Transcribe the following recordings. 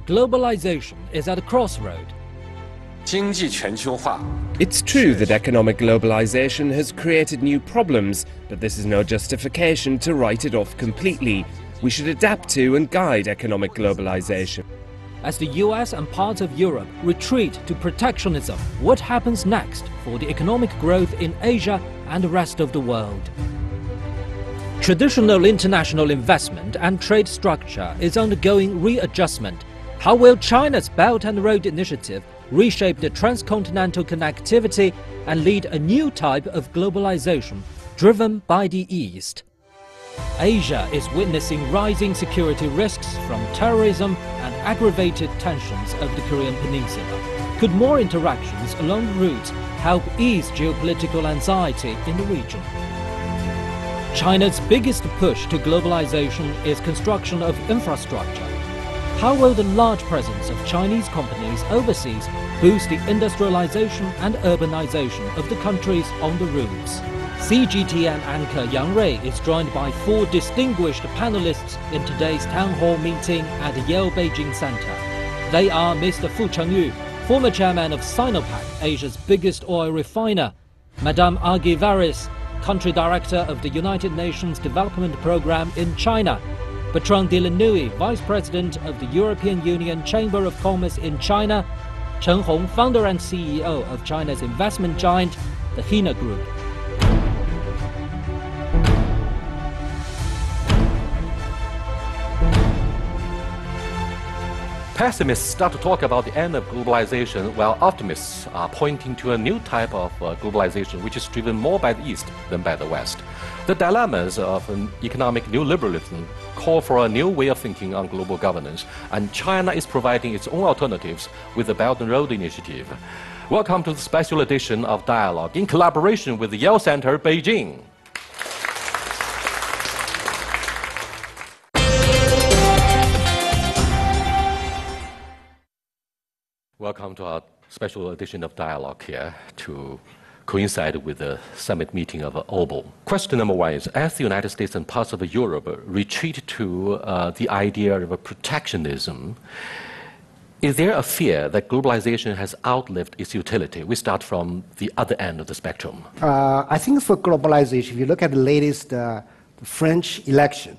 globalization is at a crossroad. It's true that economic globalization has created new problems, but this is no justification to write it off completely. We should adapt to and guide economic globalization. As the US and parts of Europe retreat to protectionism, what happens next for the economic growth in Asia and the rest of the world? Traditional international investment and trade structure is undergoing readjustment. How will China's Belt and Road Initiative reshape the transcontinental connectivity and lead a new type of globalization driven by the East? Asia is witnessing rising security risks from terrorism and aggravated tensions of the Korean Peninsula. Could more interactions along the route help ease geopolitical anxiety in the region? China's biggest push to globalization is construction of infrastructure. How will the large presence of Chinese companies overseas boost the industrialization and urbanization of the countries on the routes? CGTN anchor Yang Rui is joined by 4 distinguished panelists in today's town hall meeting at the Yale Beijing Center. They are Mr. Fu Chengyu, former chairman of Sinopec, Asia's biggest oil refiner; Madame Agi Varis, country director of the United Nations Development Programme in China; Bertrand Delanoue, vice president of the European Union Chamber of Commerce in China; Chen Hong, founder and CEO of China's investment giant, the Hina Group. Pessimists start to talk about the end of globalization, while optimists are pointing to a new type of globalization which is driven more by the East than by the West. The dilemmas of an economic neoliberalism call for a new way of thinking on global governance, and China is providing its own alternatives with the Belt and Road Initiative. Welcome to the special edition of Dialogue in collaboration with the Yale Center, Beijing. Welcome to our special edition of Dialogue here to coincide with the summit meeting of OBO. Question number 1 is, as the United States and parts of Europe retreat to the idea of protectionism, is there a fear that globalization has outlived its utility? We start from the other end of the spectrum. I think for globalization, if you look at the latest French election,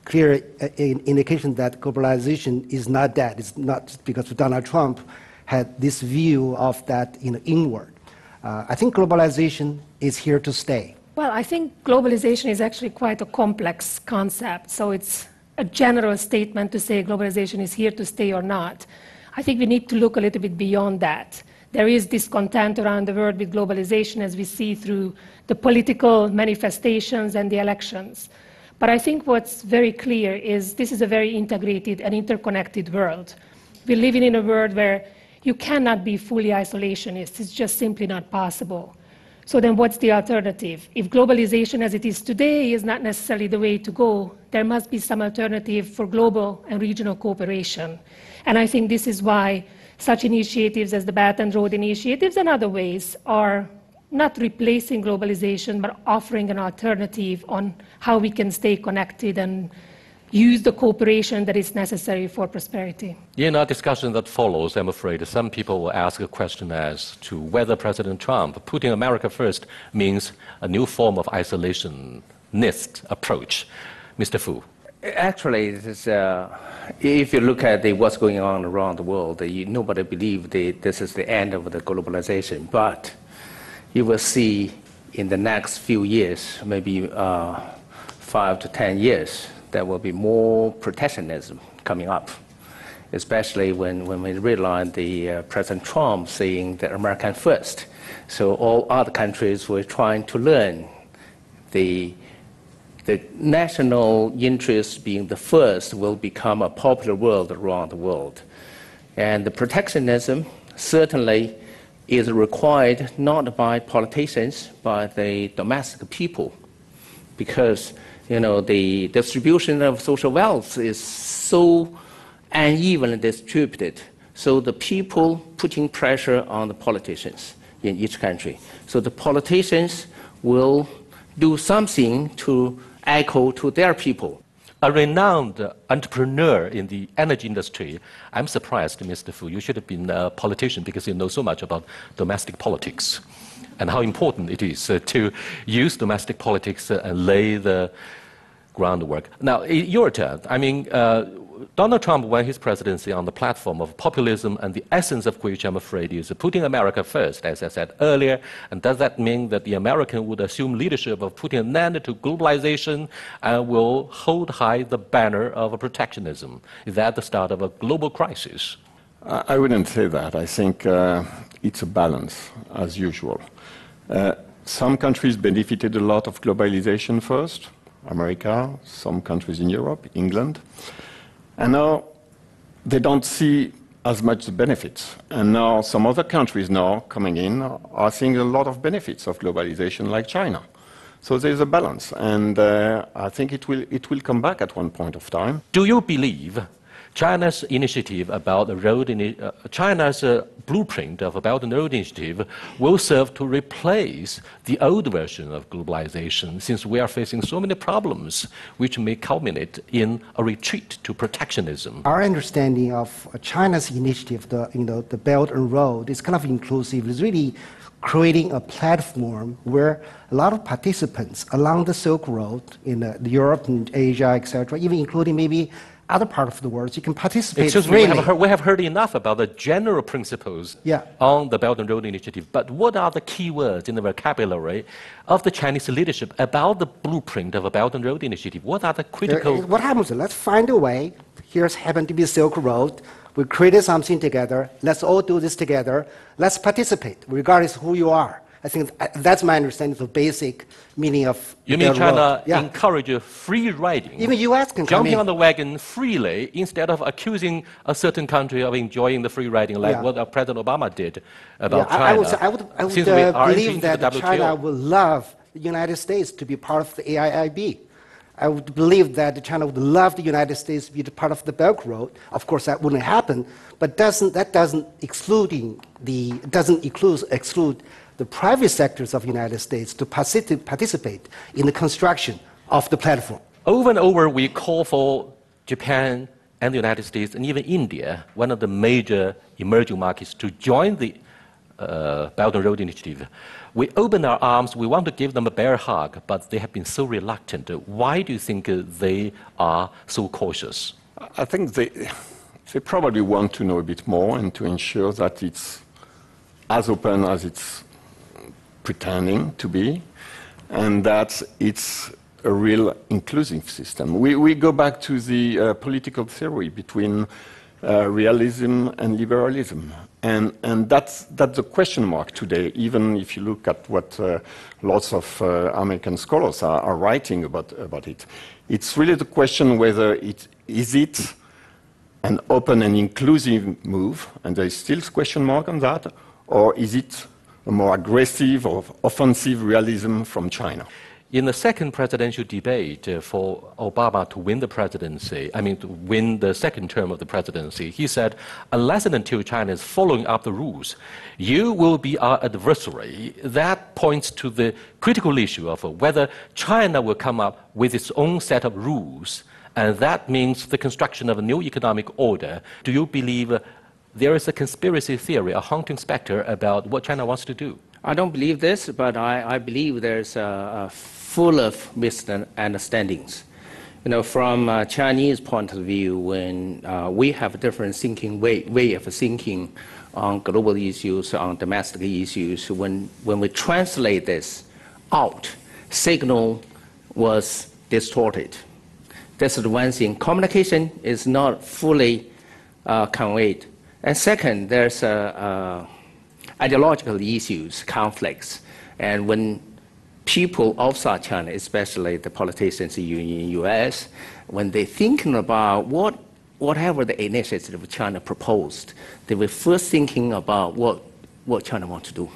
clear indication that globalization is not dead. It's not because Donald Trump had this view of that inward. I think globalization is here to stay. Well, I think globalization is actually quite a complex concept. So it's a general statement to say globalization is here to stay or not. I think we need to look a little bit beyond that. There is discontent around the world with globalization, as we see through the political manifestations and the elections. But I think what's very clear is this is a very integrated and interconnected world. We're living in a world where you cannot be fully isolationist. It's just simply not possible. So then what's the alternative? If globalization as it is today is not necessarily the way to go, there must be some alternative for global and regional cooperation. And I think this is why such initiatives as the Belt and Road Initiatives and other ways are not replacing globalization, but offering an alternative on how we can stay connected and use the cooperation that is necessary for prosperity. In our discussion that follows, I'm afraid some people will ask a question as to whether President Trump putting America first means a new form of isolationist approach. Mr. Fu. Actually, if you look at what's going on around the world, nobody believes this is the end of the globalization. But you will see in the next few years, maybe 5 to 10 years, there will be more protectionism coming up, especially when we realize President Trump saying that American first. So all other countries were trying to learn the national interest being the first will become a popular word around the world. And the protectionism certainly is required not by politicians, but the domestic people, because the distribution of social wealth is so unevenly distributed. So the people putting pressure on the politicians in each country. So the politicians will do something to echo to their people. a renowned entrepreneur in the energy industry. I'm surprised, Mr. Fu, you should have been a politician because you know so much about domestic politics and how important it is to use domestic politics and lay the groundwork. Now, your turn. I mean, Donald Trump won his presidency on the platform of populism, and the essence of which, I'm afraid, is putting America first, as I said earlier. And does that mean that the American would assume leadership of putting an end to globalization and will hold high the banner of protectionism? Is that the start of a global crisis? I wouldn't say that. I think it's a balance, as usual. Some countries benefited a lot of globalization first, America, some countries in Europe, England. And now they don't see as much the benefits. And now some other countries now coming in are seeing a lot of benefits of globalization, like China. So there's a balance, and I think it will come back at one point of time. Do you believe China's initiative about the China's blueprint of about the road initiative will serve to replace the old version of globalization, since we are facing so many problems which may culminate in a retreat to protectionism? Our understanding of China's initiative, the Belt and Road, is kind of inclusive. It's really creating a platform where a lot of participants along the Silk Road in Europe and Asia, etc., even including maybe other part of the world, you can participate freely. We have heard enough about the general principles on the Belt and Road Initiative, but what are the key words in the vocabulary of the Chinese leadership about the blueprint of a Belt and Road Initiative? What are the critical... What happens? Let's find a way. Here's happened to be Silk Road. We created something together. Let's all do this together. Let's participate, regardless of who you are. I think that's my understanding of the basic meaning of You mean China encourage free riding? Even U.S. can come in. Jumping on the wagon freely instead of accusing a certain country of enjoying the free riding, like what President Obama did about China. I would believe that China will love the United States to be part of the AIIB. I would believe that China would love the United States to be part of the Belt Road. Of course, that wouldn't happen, but that doesn't exclude the private sectors of the United States to participate in the construction of the platform. Over and over, we call for Japan and the United States and even India, one of the major emerging markets, to join the Belt and Road Initiative. We open our arms, we want to give them a bear hug, but they have been so reluctant. Why do you think they are so cautious? I think they probably want to know a bit more and to ensure that it's as open as it's pretending to be, and that it's a real inclusive system. We go back to the political theory between realism and liberalism, and that's the question mark today, even if you look at what lots of American scholars are writing about it. It's really the question whether is it an open and inclusive move, and there is still a question mark on that, or is it a more aggressive or offensive realism from China? In the second presidential debate for Obama to win the presidency, to win the second term of the presidency, he said, unless and until China is following up the rules, you will be our adversary. That points to the critical issue of whether China will come up with its own set of rules, and that means the construction of a new economic order. Do you believe there is a conspiracy theory, a haunting specter about what China wants to do? I don't believe this, but I believe there's full of misunderstandings. From a Chinese point of view, when we have a different thinking way of thinking on global issues, on domestic issues, when we translate this out, signal was distorted. This is one thing. Communication is not fully conveyed. And second, there's ideological issues, conflicts. And when people outside China, especially the politicians in the US, when they're thinking about whatever the initiative China proposed, they were first thinking about what China wants to do.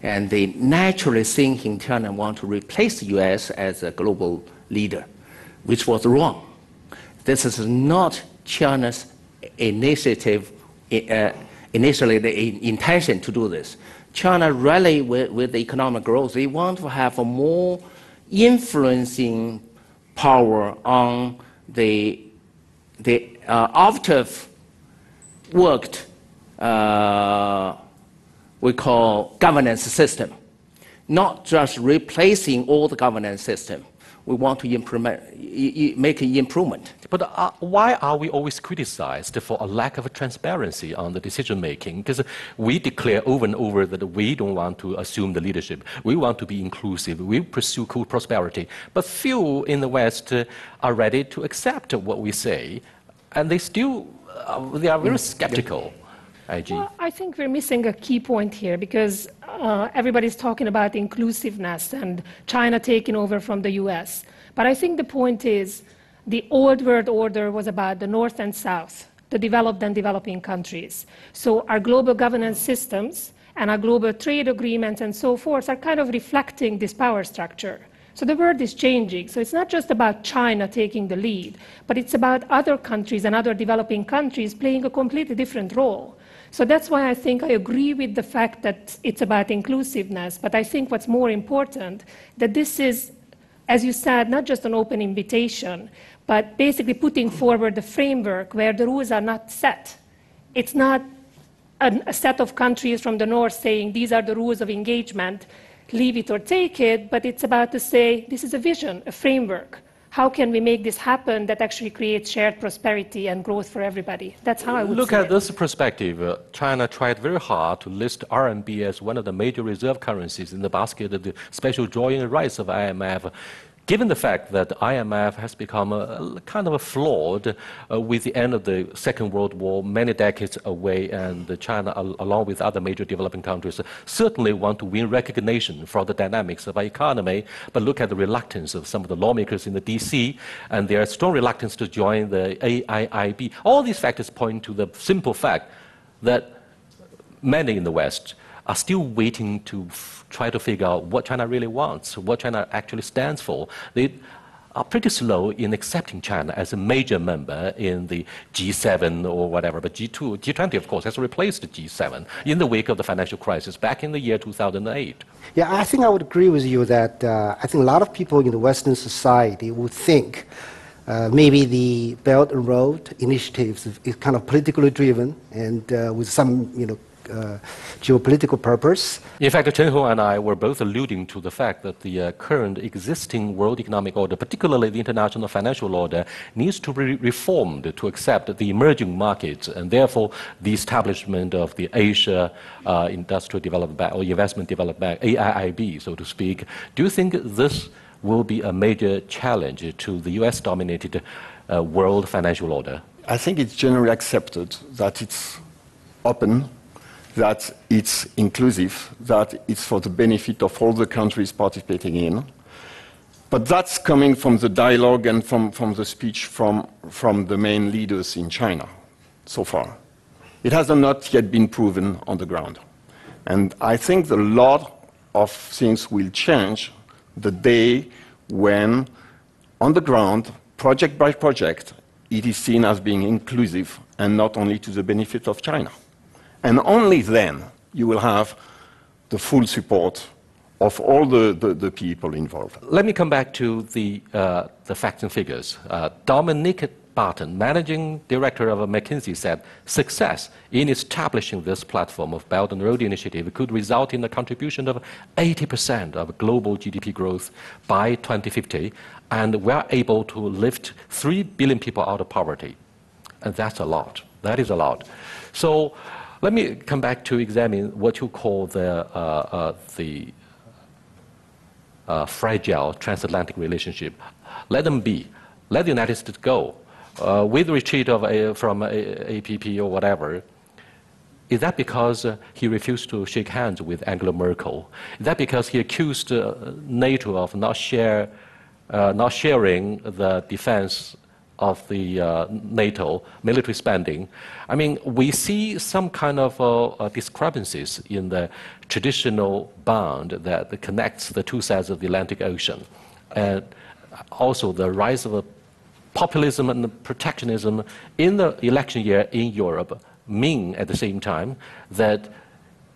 And they naturally thinking China wants to replace the US as a global leader, which was wrong. This is not China's initiative, initially the intention to do this. China really, with the economic growth, they want to have a more influencing power on the after worked we call governance system, not just replacing all the governance system. We want to make an improvement. But why are we always criticized for a lack of transparency on the decision making? Because we declare over and over that we don't want to assume the leadership. We want to be inclusive. We pursue prosperity. But few in the West are ready to accept what we say, and they are very skeptical. Well, I think we're missing a key point here because everybody's talking about inclusiveness and China taking over from the US. But I think the point is the old world order was about the North and South, the developed and developing countries. So our global governance systems and our global trade agreements and so forth are kind of reflecting this power structure. So the world is changing. So it's not just about China taking the lead, but it's about other countries and other developing countries playing a completely different role. So that's why I think I agree with the fact that it's about inclusiveness, but I think what's more important, that this is, as you said, not just an open invitation, but basically putting forward a framework where the rules are not set. It's not a set of countries from the north saying these are the rules of engagement, leave it or take it, but it's about to say this is a vision, a framework. How can we make this happen that actually creates shared prosperity and growth for everybody? That's how I would look see at it. this perspective. China tried very hard to list RMB as one of the major reserve currencies in the basket of the special drawing rights of IMF. Given the fact that IMF has become kind of flawed with the end of the Second World War, many decades away, and China, along with other major developing countries, certainly want to win recognition for the dynamics of our economy, but look at the reluctance of some of the lawmakers in the DC, and their strong reluctance to join the AIIB. All these factors point to the simple fact that many in the West are still waiting to try to figure out what China really wants, what China actually stands for. They are pretty slow in accepting China as a major member in the G7 or whatever, but G20, of course, has replaced the G7 in the wake of the financial crisis back in the year 2008. Yeah, I think I would agree with you that I think a lot of people in the Western society would think maybe the Belt and Road initiatives is kind of politically driven and with some, geopolitical purpose. In fact, Chen Hong and I were both alluding to the fact that the current existing world economic order, particularly the international financial order, needs to be reformed to accept the emerging markets and therefore the establishment of the Asia Industrial Development Bank or Investment Development Bank, AIIB, so to speak. Do you think this will be a major challenge to the US-dominated world financial order? I think it's generally accepted that it's open, that it's inclusive, that it's for the benefit of all the countries participating in. But that's coming from the dialogue and from the speech from the main leaders in China so far. It has not yet been proven on the ground. And I think a lot of things will change the day when, on the ground, project by project, it is seen as being inclusive and not only to the benefit of China. And only then you will have the full support of all the people involved. Let me come back to the facts and figures. Dominic Barton, managing director of McKinsey, said success in establishing this platform of Belt and Road Initiative could result in a contribution of 80% of global GDP growth by 2050, and we're able to lift 3 billion people out of poverty. And that's a lot. That is a lot. So let me come back to examine what you call the fragile transatlantic relationship. Let them be. Let the United States go. With the retreat from APP or whatever, is that because he refused to shake hands with Angela Merkel? Is that because he accused NATO of not sharing the defense of the NATO military spending? I mean, we see some kind of discrepancies in the traditional bond that connects the two sides of the Atlantic Ocean. And also the rise of populism and protectionism in the election year in Europe mean at the same time that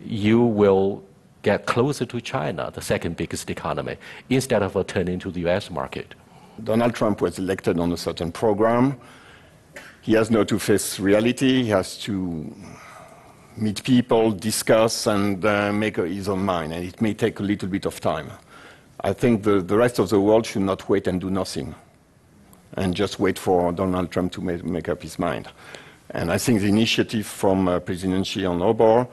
you will get closer to China, the second biggest economy, instead of turning to the US market. Donald Trump was elected on a certain program. He has now to face reality. He has to meet people, discuss, and make his own mind. And it may take a little bit of time. I think the rest of the world should not wait and do nothing, and just wait for Donald Trump to make up his mind. And I think the initiative from President Xi on Obor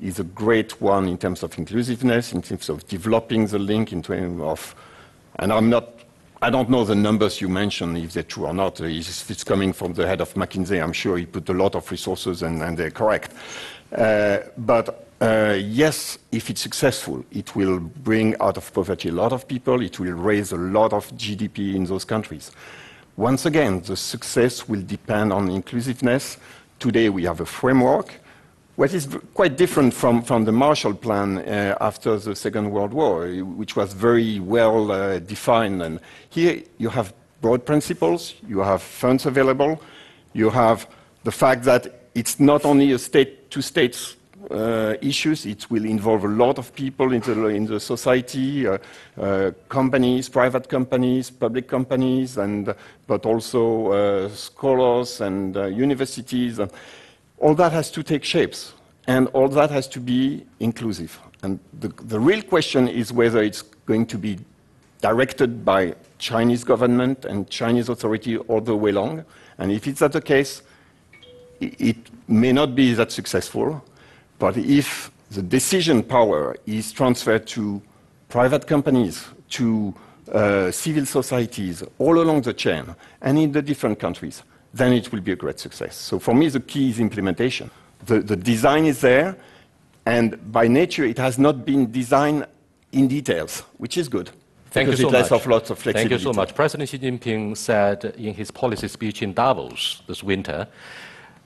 is a great one in terms of inclusiveness, in terms of developing the link, in terms of, and I don't know the numbers you mentioned, if they're true or not. If it's coming from the head of McKinsey, I'm sure he put a lot of resources and they're correct. But yes, if it's successful, it will bring out of poverty a lot of people. It will raise a lot of GDP in those countries. Once again, the success will depend on inclusiveness. Today we have a framework, which is quite different from the Marshall Plan after the Second World War, which was very well defined. And here you have broad principles, you have funds available, you have the fact that it's not only a state-to-state issues, it will involve a lot of people in the society, companies, private companies, public companies, but also scholars and universities. All that has to take shapes, and all that has to be inclusive. And the real question is whether it's going to be directed by Chinese government and Chinese authority all the way along. And if it's not the case, it may not be that successful. But if the decision power is transferred to private companies, to civil societies, all along the chain, and in the different countries, then it will be a great success. So for me, the key is implementation. The design is there, and by nature, it has not been designed in details, which is good. Thank you so much. Because it lets off lots of flexibility. Thank you so much. President Xi Jinping said in his policy speech in Davos this winter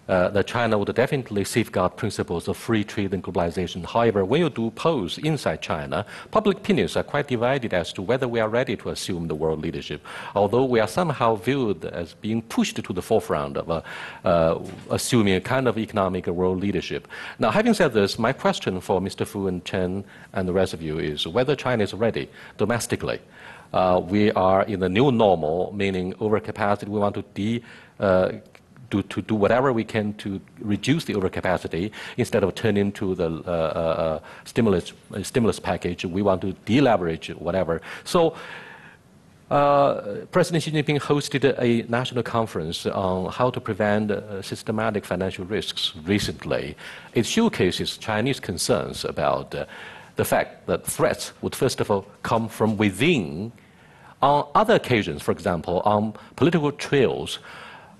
that China would definitely safeguard principles of free trade and globalization. However, when you do polls inside China, public opinions are quite divided as to whether we are ready to assume the world leadership, although we are somehow viewed as being pushed to the forefront of assuming a kind of economic world leadership. Now, having said this, my question for Mr. Fu and Chen and the rest of you is whether China is ready domestically. We are in the new normal, meaning overcapacity. We want to do whatever we can to reduce the overcapacity instead of turning to the stimulus package. We want to deleverage whatever. So President Xi Jinping hosted a national conference on how to prevent systematic financial risks recently. It showcases Chinese concerns about the fact that threats would first of all come from within. On other occasions, for example, on political trails,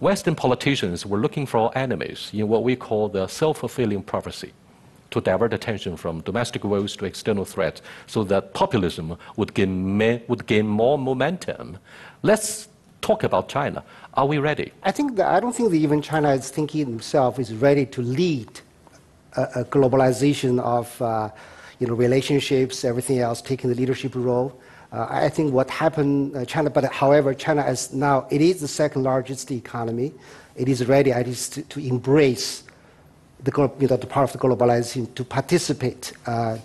Western politicians were looking for enemies in what we call the self-fulfilling prophecy, to divert attention from domestic woes to external threats so that populism would gain more momentum. Let's talk about China. Are we ready? I don't think that even China is thinking itself is ready to lead a globalization of relationships, everything else, taking the leadership role. I think what happened, however, China is now, it is the second largest economy. It is ready at least to embrace the part of the globalization, to participate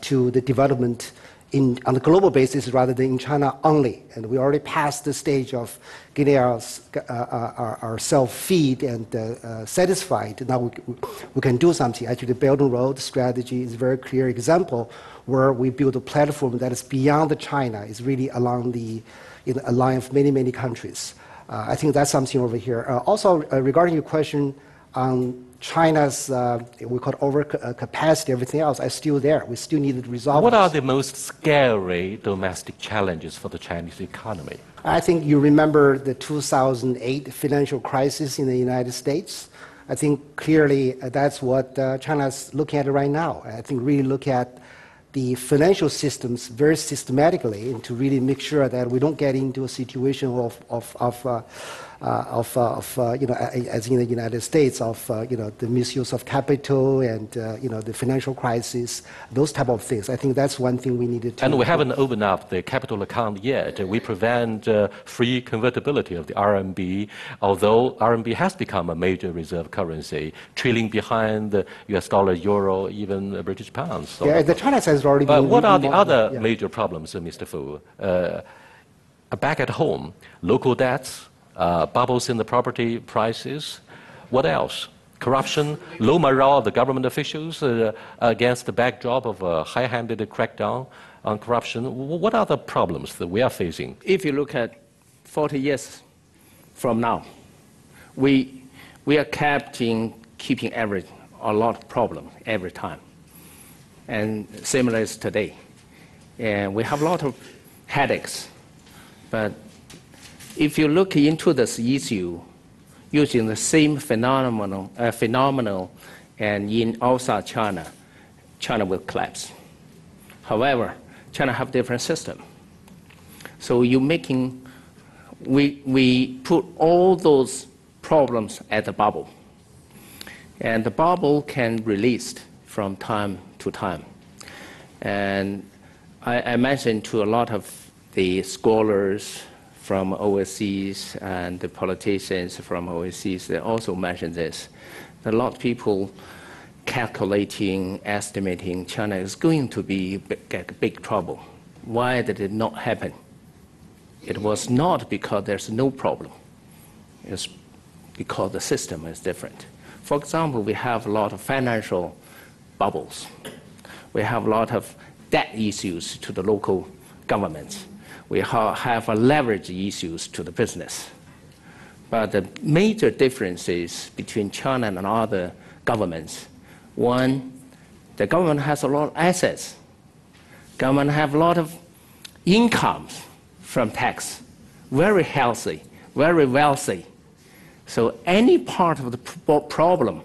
to the development on a global basis rather than in China only. And we already passed the stage of getting ourselves feed and satisfied. Now we can do something. Actually, the Belt and Road strategy is a very clear example where we build a platform that is beyond China, is really along a line of many, many countries. I think that's something over here. Also, regarding your question on China's, we call it overcapacity, everything else, is still there. We still need to resolve What are the most scary domestic challenges for the Chinese economy? I think you remember the 2008 financial crisis in the United States. I think clearly that's what China's looking at right now. I think really look at the financial systems very systematically and to really make sure that we don't get into a situation as in the United States, the misuse of capital and the financial crisis, those type of things. I think that's one thing we needed to. And we haven't opened up the capital account yet. We prevent free convertibility of the RMB, although RMB has become a major reserve currency, trailing behind the US dollar, euro, even British pounds. Yeah, the China has already been. But what are the other major problems, Mr. Fu? back at home, local debts, bubbles in the property prices. What else? Corruption, low morale of the government officials against the backdrop of a high-handed crackdown on corruption. What are the problems that we are facing? If you look at 40 years from now, we are keeping a lot of problems every time. And similar as today. And we have a lot of headaches. But if you look into this issue, using the same phenomenon and in outside China, China will collapse. However, China have different system. So we put all those problems at the bubble. And the bubble can release from time to time. And I mentioned to a lot of the scholars from overseas and the politicians from overseas, they also mentioned this. A lot of people calculating, estimating China is going to be big trouble. Why did it not happen? It was not because there's no problem. It's because the system is different. For example, we have a lot of financial bubbles. We have a lot of debt issues to the local governments. We have leverage issues to the business. But the major differences between China and other governments, one, the government has a lot of assets. Government have a lot of incomes from tax, very healthy, very wealthy. So any part of the problem,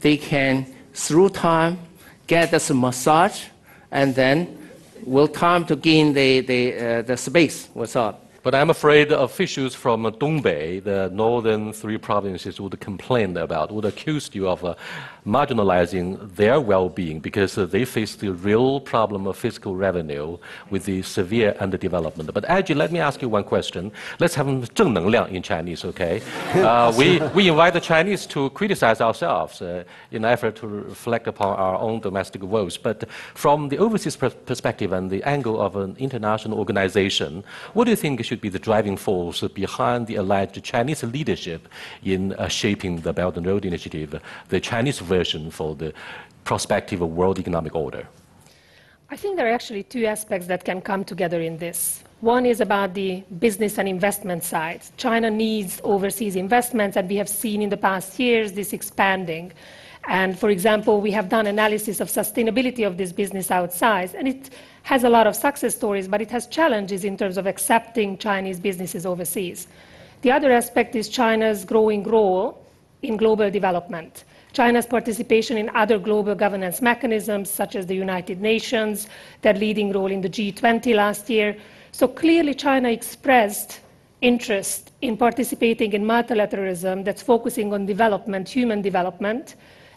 they can, through time, get this massage, and then will time to gain the space without. But I'm afraid officials from Dongbei, the northern three provinces, would complain about, would accuse you of marginalizing their well-being because they face the real problem of fiscal revenue with the severe underdevelopment. But Ajay, let me ask you one question. Let's have 正能量 in Chinese, okay? We invite the Chinese to criticize ourselves in an effort to reflect upon our own domestic woes. But from the overseas perspective and the angle of an international organization, what do you think should be the driving force behind the alleged Chinese leadership in shaping the Belt and Road Initiative, the Chinese version for the prospective world economic order? I think there are actually two aspects that can come together in this. One is about the business and investment side. China needs overseas investments, and we have seen in the past years this expanding. And for example, we have done analysis of sustainability of this business outside, and it has a lot of success stories, but it has challenges in terms of accepting Chinese businesses overseas. The other aspect is China's growing role in global development. China's participation in other global governance mechanisms, such as the United Nations, their leading role in the G20 last year. So clearly China expressed interest in participating in multilateralism that's focusing on development, human development,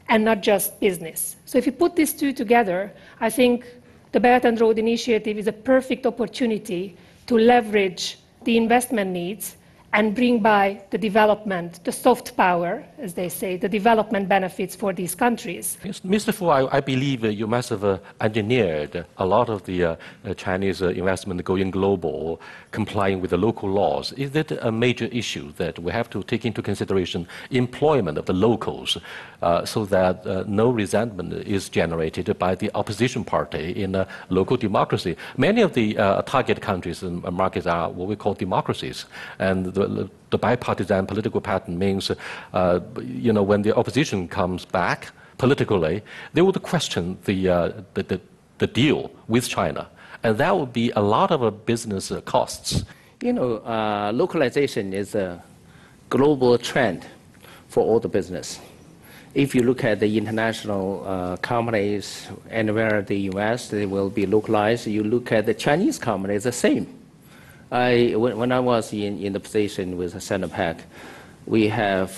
and not just business. So if you put these two together, I think the Belt and Road Initiative is a perfect opportunity to leverage the investment needs and bring by the development, the soft power, as they say, the development benefits for these countries. Mr. Fu, I believe you must have engineered a lot of the Chinese investment going global, complying with the local laws. Is that a major issue that we have to take into consideration employment of the locals so that no resentment is generated by the opposition party in a local democracy? Many of the target countries and markets are what we call democracies, and the bipartisan political pattern means, when the opposition comes back politically, they would question the deal with China, and that would be a lot of business costs. Localization is a global trend for all the business. If you look at the international companies, anywhere in the US, they will be localized. You look at the Chinese companies, the same. When I was in the position with Sinopec, we have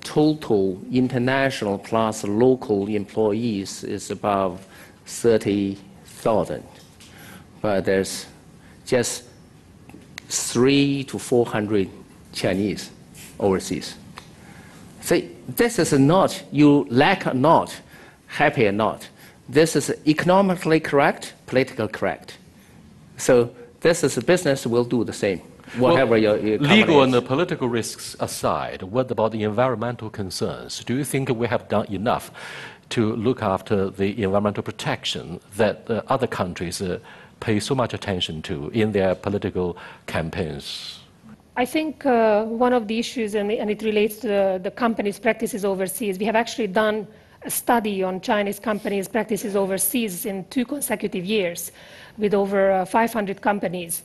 total international plus local employees is about 30,000. But there's just 300 to 400 Chinese overseas. See, this is not, you lack or not, happy or not. This is economically correct, politically correct. So this is a business will do the same. whatever your legal and is. the political risks aside, what about the environmental concerns? Do you think we have done enough to look after the environmental protection that other countries pay so much attention to in their political campaigns? I think one of the issues, and it relates to the companies' practices overseas, we have actually done a study on Chinese companies' practices overseas in 2 consecutive years with over 500 companies.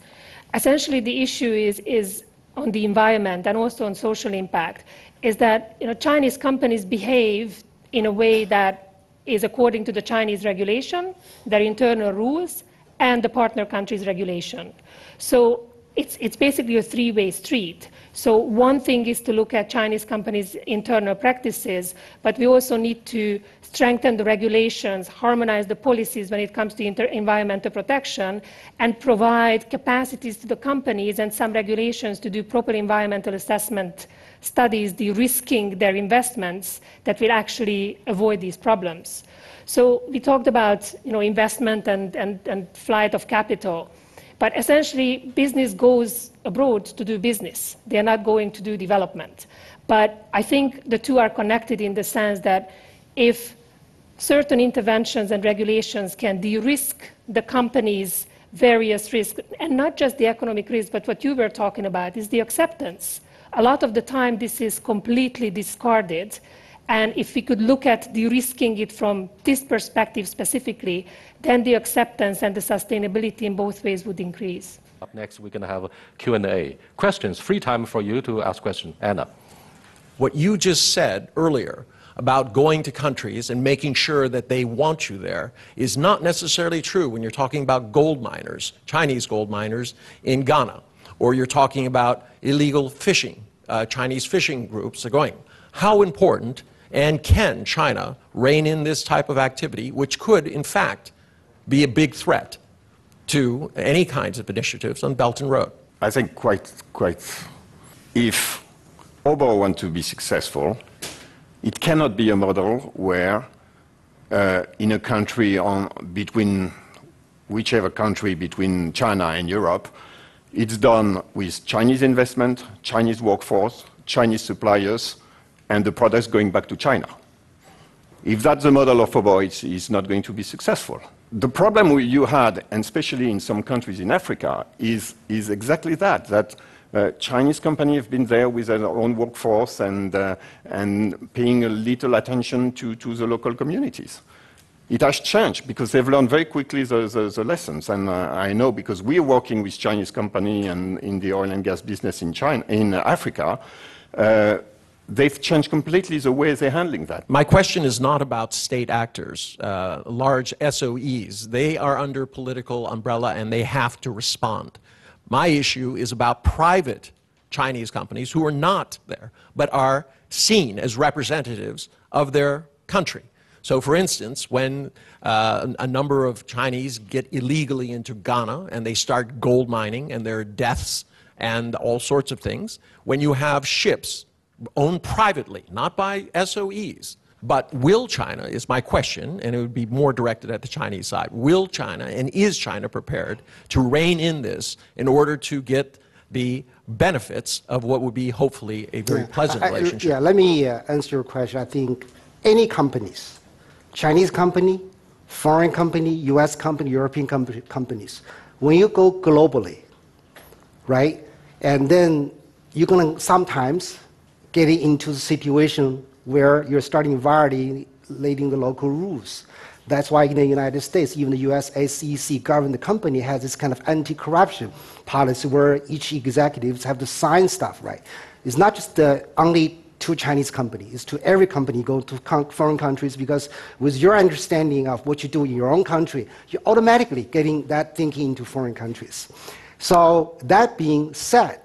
Essentially, the issue is on the environment and also on social impact, is that Chinese companies behave in a way that is according to the Chinese regulation, their internal rules, and the partner country's regulation. So it's basically a 3-way street. So one thing is to look at Chinese companies' internal practices, but we also need to strengthen the regulations, harmonize the policies when it comes to environmental protection, and provide capacities to the companies and some regulations to do proper environmental assessment studies, de-risking their investments that will actually avoid these problems. So we talked about investment and flight of capital. But essentially, business goes abroad to do business. They are not going to do development. But I think the two are connected in the sense that if certain interventions and regulations can de-risk the company's various risks, and not just the economic risk, but what you were talking about is the acceptance. A lot of the time, this is completely discarded. And if we could look at de-risking it from this perspective specifically, then the acceptance and the sustainability in both ways would increase. Up next, we're going to have a Q&A. Questions, free time for you to ask questions. Anna. What you just said earlier about going to countries and making sure that they want you there is not necessarily true when you're talking about gold miners, Chinese gold miners in Ghana, or you're talking about illegal fishing, Chinese fishing groups are going. How important and can China rein in this type of activity, which could, in fact, be a big threat to any kinds of initiatives on Belt and Road? I think quite. If overall want to be successful, it cannot be a model where in a country between whichever country between China and Europe, it's done with Chinese investment, Chinese workforce, Chinese suppliers, and the products going back to China. If that's the model of overall, it's not going to be successful. The problem you had, and especially in some countries in Africa, is exactly that Chinese companies have been there with their own workforce and paying a little attention to the local communities. It has changed because they've learned very quickly the lessons. And I know because we're working with Chinese companies and in the oil and gas business in Africa, they've changed completely the way they're handling that. My question is not about state actors, large SOEs. They are under political umbrella and they have to respond. My issue is about private Chinese companies who are not there, but are seen as representatives of their country. So, for instance, when a number of Chinese get illegally into Ghana and they start gold mining and there are deaths and all sorts of things, when you have ships owned privately, not by SOEs, but will China, is my question, and it would be more directed at the Chinese side, will China and is China prepared to rein in this in order to get the benefits of what would be hopefully a very pleasant relationship? Let me answer your question. I think any companies, Chinese company, foreign company, US company, European companies, when you go globally, right, and then you're going to sometimes get into the situation where you're starting violating the local rules. That's why in the United States, even the US SEC governing the company has this kind of anti-corruption policy where each executives have to sign stuff, right? It's not just only to Chinese companies, it's to every company go to foreign countries because with your understanding of what you do in your own country, you're automatically getting that thinking into foreign countries. So that being said,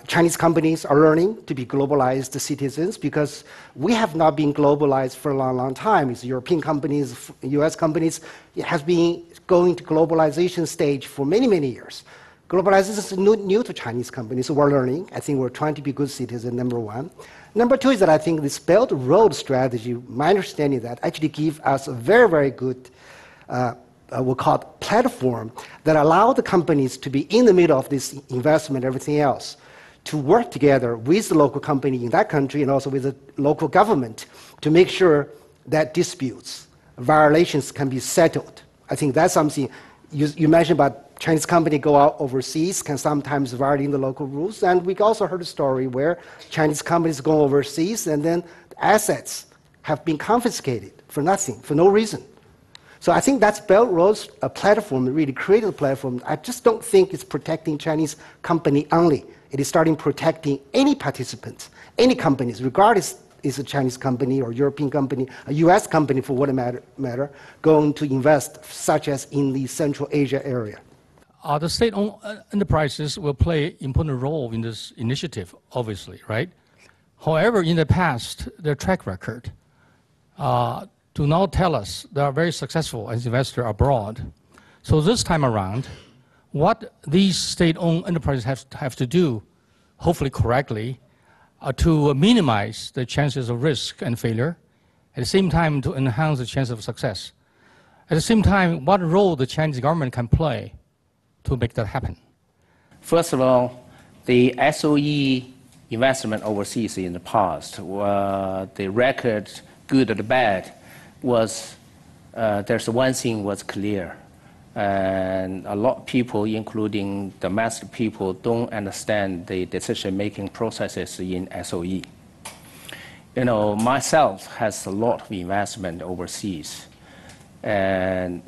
Chinese companies are learning to be globalized citizens because we have not been globalized for a long, long time. It's European companies, US companies, it has been going to globalization stage for many, many years. Globalization is new to Chinese companies, so we're learning. I think we're trying to be good citizens, number one. Number two is that I think this Belt and Road strategy, my understanding is that actually gives us a very, very good we'll call it platform that allow the companies to be in the middle of this investment and everything else, to work together with the local company in that country and also with the local government to make sure that disputes, violations can be settled. I think that's something you mentioned about Chinese company go out overseas, can sometimes violate the local rules. And we also heard a story where Chinese companies go overseas and then assets have been confiscated for nothing, for no reason. So I think that's Belt and Road's platform, really created a platform. I just don't think it's protecting Chinese company only. It is starting protecting any participants, any companies, regardless is a Chinese company or European company, a US company for what matter, going to invest, such as in the Central Asia area. The state-owned enterprises will play an important role in this initiative, obviously, right? However, in the past, their track record do not tell us they are very successful as investors abroad. So this time around, what these state-owned enterprises have to do, hopefully correctly, to minimize the chances of risk and failure, at the same time to enhance the chance of success. At the same time, what role the Chinese government can play to make that happen? First of all, the SOE investment overseas in the past, the record, good or bad, was there's one thing was clear. And a lot of people, including domestic people, don't understand the decision-making processes in SOE. You know, myself has a lot of investment overseas. And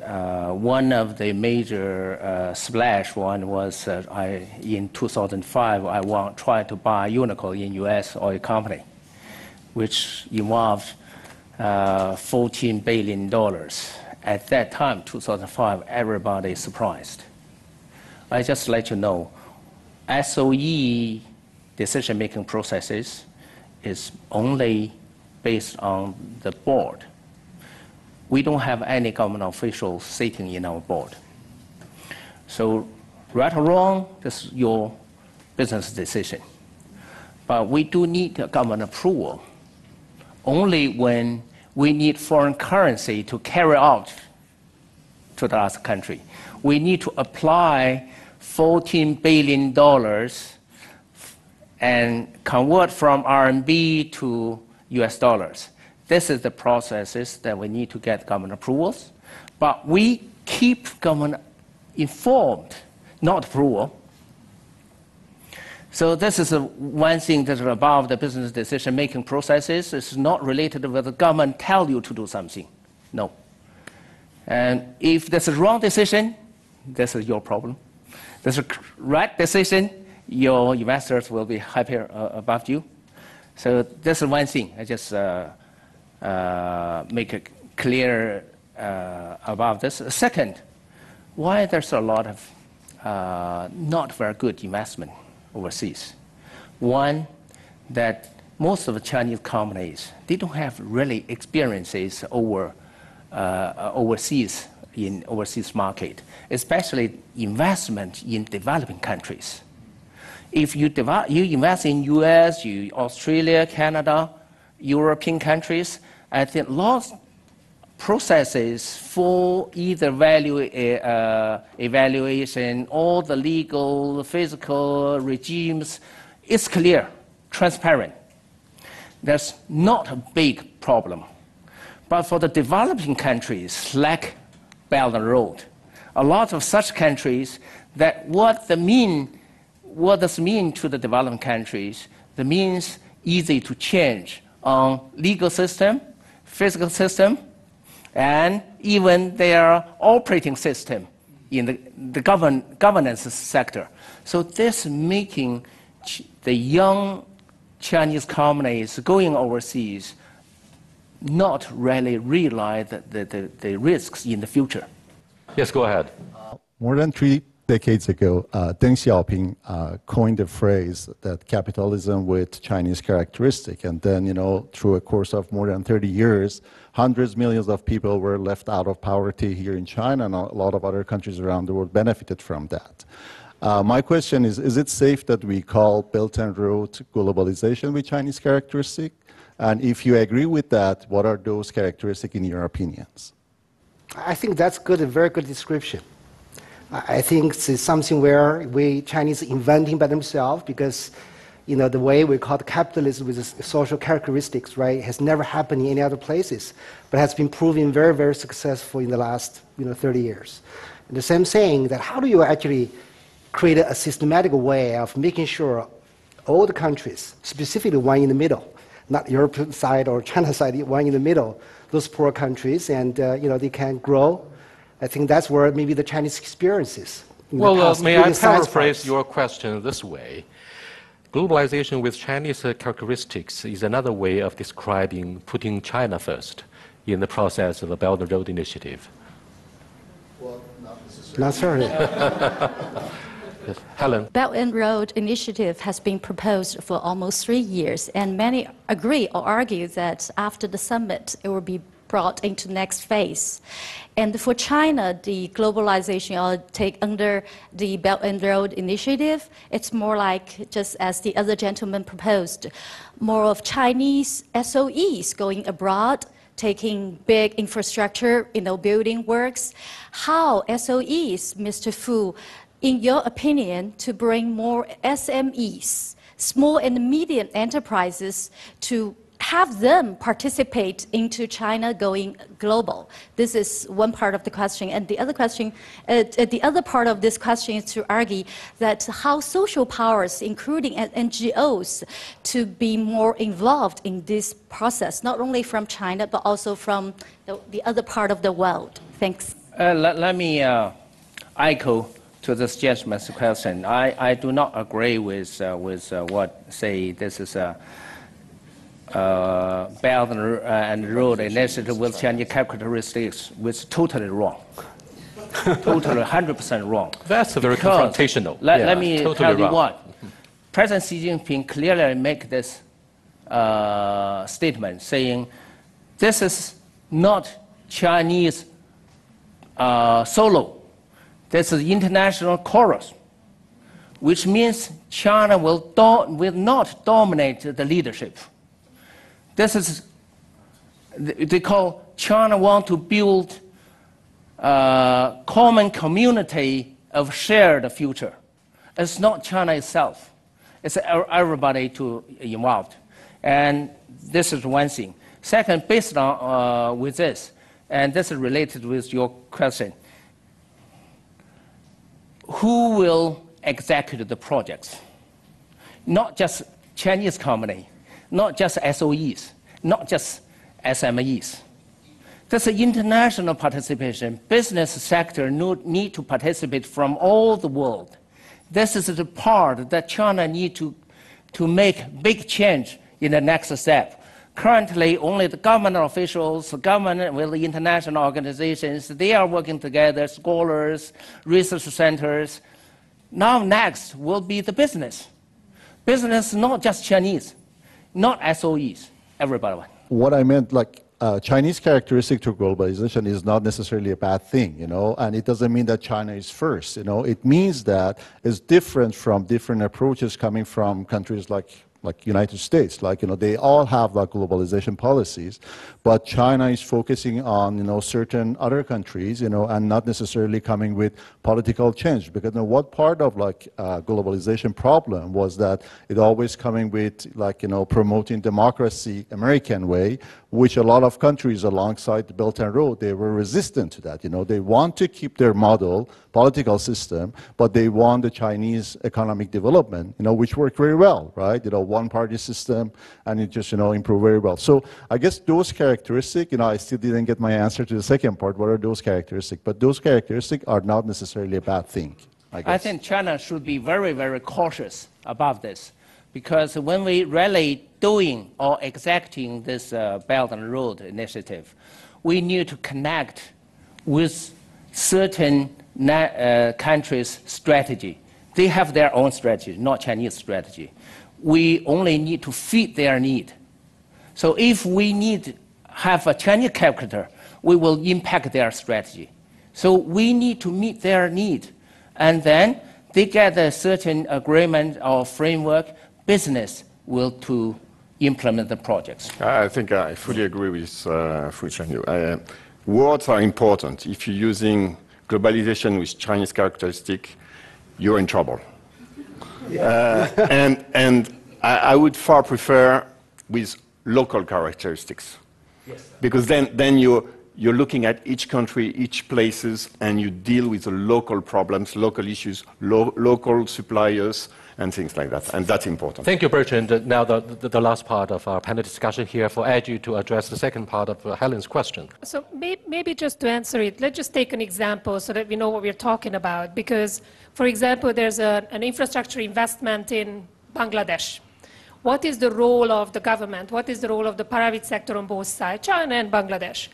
one of the major splash one was in 2005, I tried to buy Unico in US oil company, which involved $14 billion. At that time, 2005, everybody surprised. I just let you know, SOE decision-making processes is only based on the board. We don't have any government officials sitting in our board. So, right or wrong, this is your business decision. But we do need government approval only when we need foreign currency to carry out to the other country. We need to apply $14 billion and convert from RMB to US dollars. This is the processes that we need to get government approvals. But we keep government informed, not approval. So this is one thing that is above the business decision-making processes. It's not related with the government tell you to do something. No. And if there's a wrong decision, this is your problem. There's a right decision, your investors will be happier about you. So this is one thing. I just make it clear about this. Second, why there's a lot of not very good investment overseas. One, that most of the Chinese companies, they don't have really experiences overseas in overseas market, especially investment in developing countries. If you invest in US, Australia, Canada, European countries, I think lots processes for either value evaluation or the legal, physical regimes is clear, transparent. There's not a big problem. But for the developing countries, like Belt and Road, a lot of such countries, that what does it mean to the developing countries? That means easy to change on legal system, physical system, and even their operating system in the governance sector. So this making the young Chinese companies going overseas not really realize the risks in the future. Yes, go ahead. More than 3 decades ago, Deng Xiaoping coined the phrase that capitalism with Chinese characteristic. And then, through a course of more than 30 years, hundreds of millions of people were left out of poverty here in China, and a lot of other countries around the world benefited from that. My question is it safe that we call Belt and Road globalization with Chinese characteristic? And if you agree with that, what are those characteristics in your opinions? I think that's good, a very good description. I think it's something where we Chinese inventing by themselves because, you know, the way we call it capitalism with social characteristics, right, has never happened in any other places, but has been proven very, very successful in the last, 30 years. And the same saying that how do you actually create a systematic way of making sure all the countries, specifically one in the middle, not European side or China side, one in the middle, those poor countries, and they can grow. I think that's where maybe the Chinese experiences. Well, may I paraphrase your question this way? Globalization with Chinese characteristics is another way of describing putting China first in the process of the Belt and Road Initiative. Well, not necessarily. Yes. Helen. Belt and Road Initiative has been proposed for almost 3 years, and many agree or argue that after the summit, it will be brought into next phase. And for China, the globalization will take under the Belt and Road Initiative. It's more like, just as the other gentleman proposed, more of Chinese SOEs going abroad, taking big infrastructure, building works. How SOEs, Mr. Fu, in your opinion, to bring more SMEs, small and medium enterprises, to have them participate into China going global? This is one part of the question. And the other question, the other part of this question is to argue that how social powers, including NGOs, to be more involved in this process, not only from China, but also from the other part of the world. Thanks. Let me echo to this gentleman's question. I do not agree with what say this is a Belt and Road Initiative with Chinese characteristics, which is totally wrong. Totally 100% wrong. That's very confrontational. Let me tell you what. President Xi Jinping clearly make this statement saying, this is not Chinese solo. This is international chorus, which means China will not dominate the leadership. This is, they call China want to build a common community of shared future. It's not China itself. It's everybody involved. And this is one thing. Second, based on with this, and this is related with your question, who will execute the projects? Not just Chinese company, not just SOEs, not just SMEs. That's an international participation. Business sector need to participate from all the world. This is the part that China need to make big change in the next step. Currently, only the government officials, the government with the international organizations, they are working together, scholars, research centers. Now next will be the business. Business, not just Chinese, not SOEs, everybody. What I meant, Chinese characteristic to globalization is not necessarily a bad thing, and it doesn't mean that China is first, It means that it's different from different approaches coming from countries like United States, they all have globalization policies, but China is focusing on, certain other countries, and not necessarily coming with political change. Because what part of globalization problem was that it always coming with promoting democracy American way, which a lot of countries alongside the Belt and Road, they were resistant to that. They want to keep their model, political system, but they want the Chinese economic development, which worked very well, right? One-party system, and it just, improved very well. So I guess those characteristics, I still didn't get my answer to the second part, what are those characteristics? But those characteristics are not necessarily a bad thing, I guess. I think China should be very, very cautious about this, because when we really doing or executing this Belt and Road Initiative, we need to connect with certain countries' strategy. They have their own strategy, not Chinese strategy. We only need to fit their need. So if we have a Chinese character, we will impact their strategy. So we need to meet their need. And then they get a certain agreement or framework, business will to implement the projects. I think I fully agree with Fu Chenyu. words are important. If you're using globalization with Chinese characteristic, you're in trouble. And I would far prefer with local characteristics. Yes. Because then you're looking at each country, each places, and you deal with the local problems, local issues, local suppliers, and things like that. And that's important. Thank you, Bertrand. Now the last part of our panel discussion here for Edu to address the second part of Helen's question. So maybe just to answer it, let's just take an example so that we know what we're talking about. Because, for example, there's an infrastructure investment in Bangladesh. What is the role of the government? What is the role of the private sector on both sides, China and Bangladesh?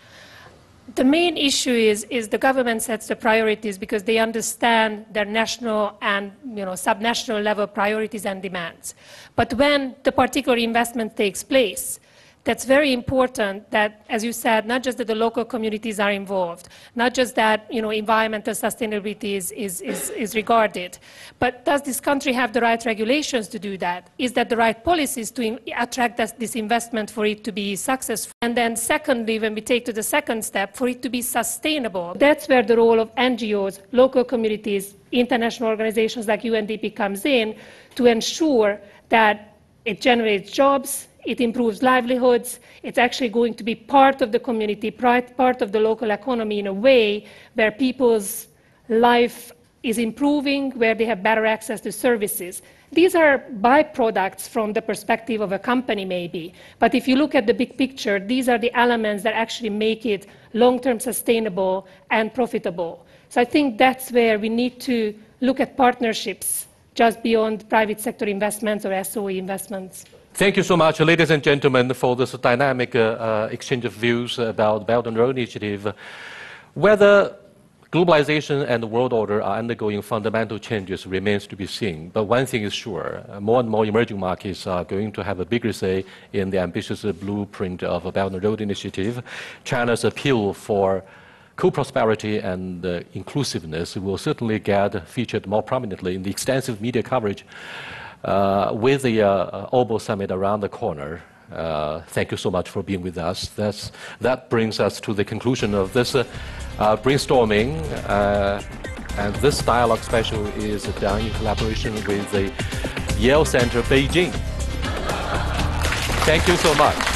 The main issue is the government sets the priorities because they understand their national and subnational level priorities and demands. But when the particular investment takes place, that's very important that, as you said, not just that the local communities are involved, not just that environmental sustainability is regarded, but does this country have the right regulations to do that? Is that the right policies to attract this investment for it to be successful? And then secondly, when we take to the second step, for it to be sustainable, that's where the role of NGOs, local communities, international organizations like UNDP comes in to ensure that it generates jobs, it improves livelihoods, it's actually going to be part of the community, part of the local economy in a way where people's life is improving, where they have better access to services. These are byproducts from the perspective of a company maybe, but if you look at the big picture, these are the elements that actually make it long-term sustainable and profitable. So I think that's where we need to look at partnerships just beyond private sector investments or SOE investments. Thank you so much, ladies and gentlemen, for this dynamic exchange of views about Belt and Road Initiative. Whether globalization and the world order are undergoing fundamental changes remains to be seen. But one thing is sure, more and more emerging markets are going to have a bigger say in the ambitious blueprint of a Belt and Road Initiative. China's appeal for co-prosperity and inclusiveness will certainly get featured more prominently in the extensive media coverage with the Obo Summit around the corner. Thank you so much for being with us. That brings us to the conclusion of this brainstorming. And this dialogue special is done in collaboration with the Yale Center Beijing. Thank you so much.